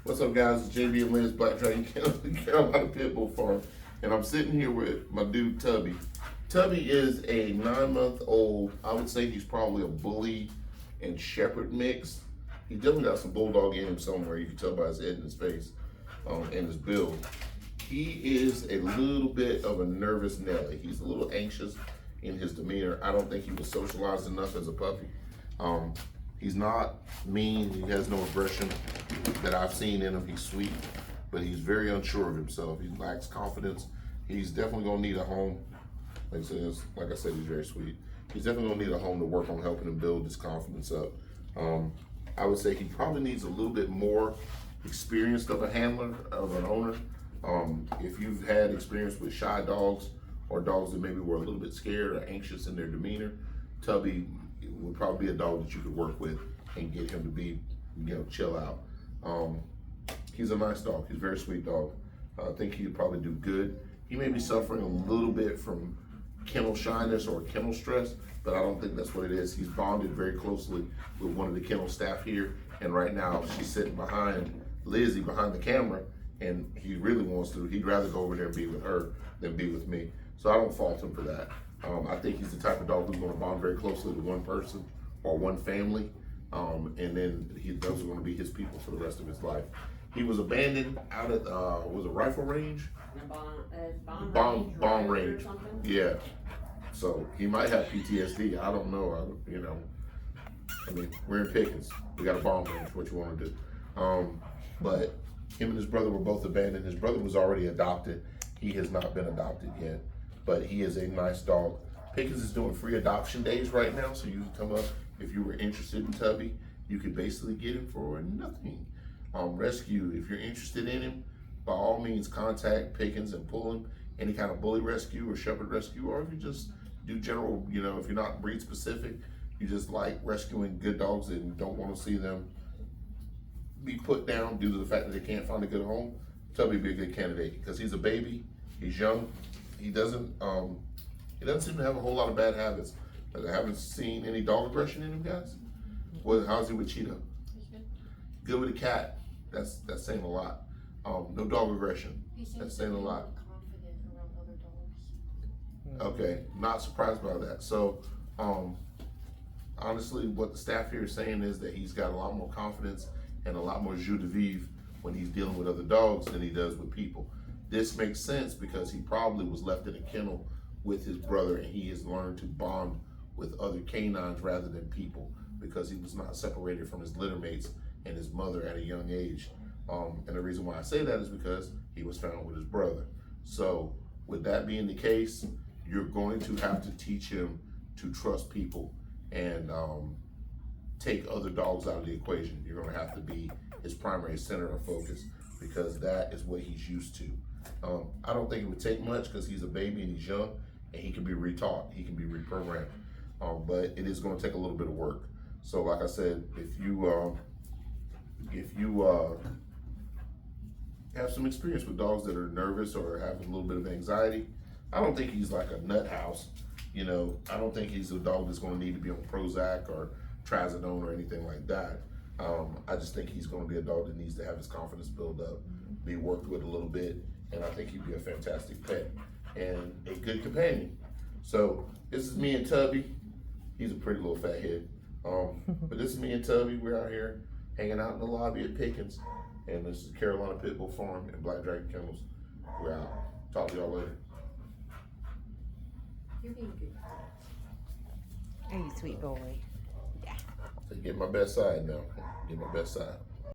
What's up, guys? It's JB and Liz, Black Dragon Carolina Pit Bull Farm, and I'm sitting here with my dude Tubby. Tubby is a 9-month-old. I would say he's probably a bully and shepherd mix. He definitely got some bulldog in him somewhere. You can tell by his head and his face, and his build. He is a little bit of a nervous Nelly. He's a little anxious in his demeanor. I don't think he was socialized enough as a puppy. He's not mean. He has no aggression that I've seen in him. He's sweet, but he's very unsure of himself. He lacks confidence. He's definitely gonna need a home. Like I said, he's very sweet. He's definitely gonna need a home to work on helping him build his confidence up. I would say he probably needs a little bit more experience of a handler, of an owner. If you've had experience with shy dogs or dogs that maybe were a little bit scared or anxious in their demeanor, Tubby would probably be a dog that you could work with and get him to be, chill out. He's a nice dog. He's a very sweet dog. I think he'd probably do good. He may be suffering a little bit from kennel shyness or kennel stress, but I don't think that's what it is. He's bonded very closely with one of the kennel staff here, and right now she's sitting behind Lizzie, behind the camera, and he really wants to. He'd rather go over there and be with her than be with me. So I don't fault him for that. I think he's the type of dog who's going to bond very closely with one person or one family, and then those are going to be his people for the rest of his life. He was abandoned out at was it rifle range? Bomb range. Yeah. So he might have PTSD. I don't know. I mean, we're in Pickens. We got a bomb range. What you want to do? But him and his brother were both abandoned. His brother was already adopted. He has not been adopted yet, but he is a nice dog. Pickens is doing free adoption days right now, so you can come up if you were interested in Tubby. You could basically get him for nothing. Rescue, if you're interested in him, by all means contact Pickens and pull him. Any kind of bully rescue or shepherd rescue, or if you just do general, if you're not breed specific, you just like rescuing good dogs and don't want to see them be put down due to the fact that they can't find a good home, Tubby would be a good candidate because he's a baby, he's young, he doesn't seem to have a whole lot of bad habits. I haven't seen any dog aggression in him, guys. How's he with Cheetah? Good with a cat. That's saying a lot. No dog aggression. That's saying a lot. Confident around other dogs. Okay, not surprised by that. So, honestly, what the staff here is saying is that he's got a lot more confidence and a lot more jus de vivre when he's dealing with other dogs than he does with people. This makes sense because he probably was left in a kennel with his brother and he has learned to bond with other canines rather than people because he was not separated from his litter mates and his mother at a young age. And the reason why I say that is because he was found with his brother. So with that being the case, you're going to have to teach him to trust people and take other dogs out of the equation. You're going to have to be his primary center of focus because that is what he's used to. I don't think it would take much because he's a baby and he's young and he can be retaught, he can be reprogrammed. But it is going to take a little bit of work. So like I said, if you have some experience with dogs that are nervous or have a little bit of anxiety, I don't think he's like a nut house. I don't think he's a dog that's going to need to be on Prozac or Trazodone or anything like that. I just think he's going to be a dog that needs to have his confidence build up, be worked with a little bit, and I think he'd be a fantastic pet and a good companion. So this is me and Tubby. He's a pretty little fat head. But this is me and Tubby. We're out here hanging out in the lobby at Pickens, and this is Carolina Pit Bull Farm and Black Dragon Kennels. We're out. Talk to y'all later. You're being good. Hey, sweet boy. Yeah. So get my best side now. Get my best side.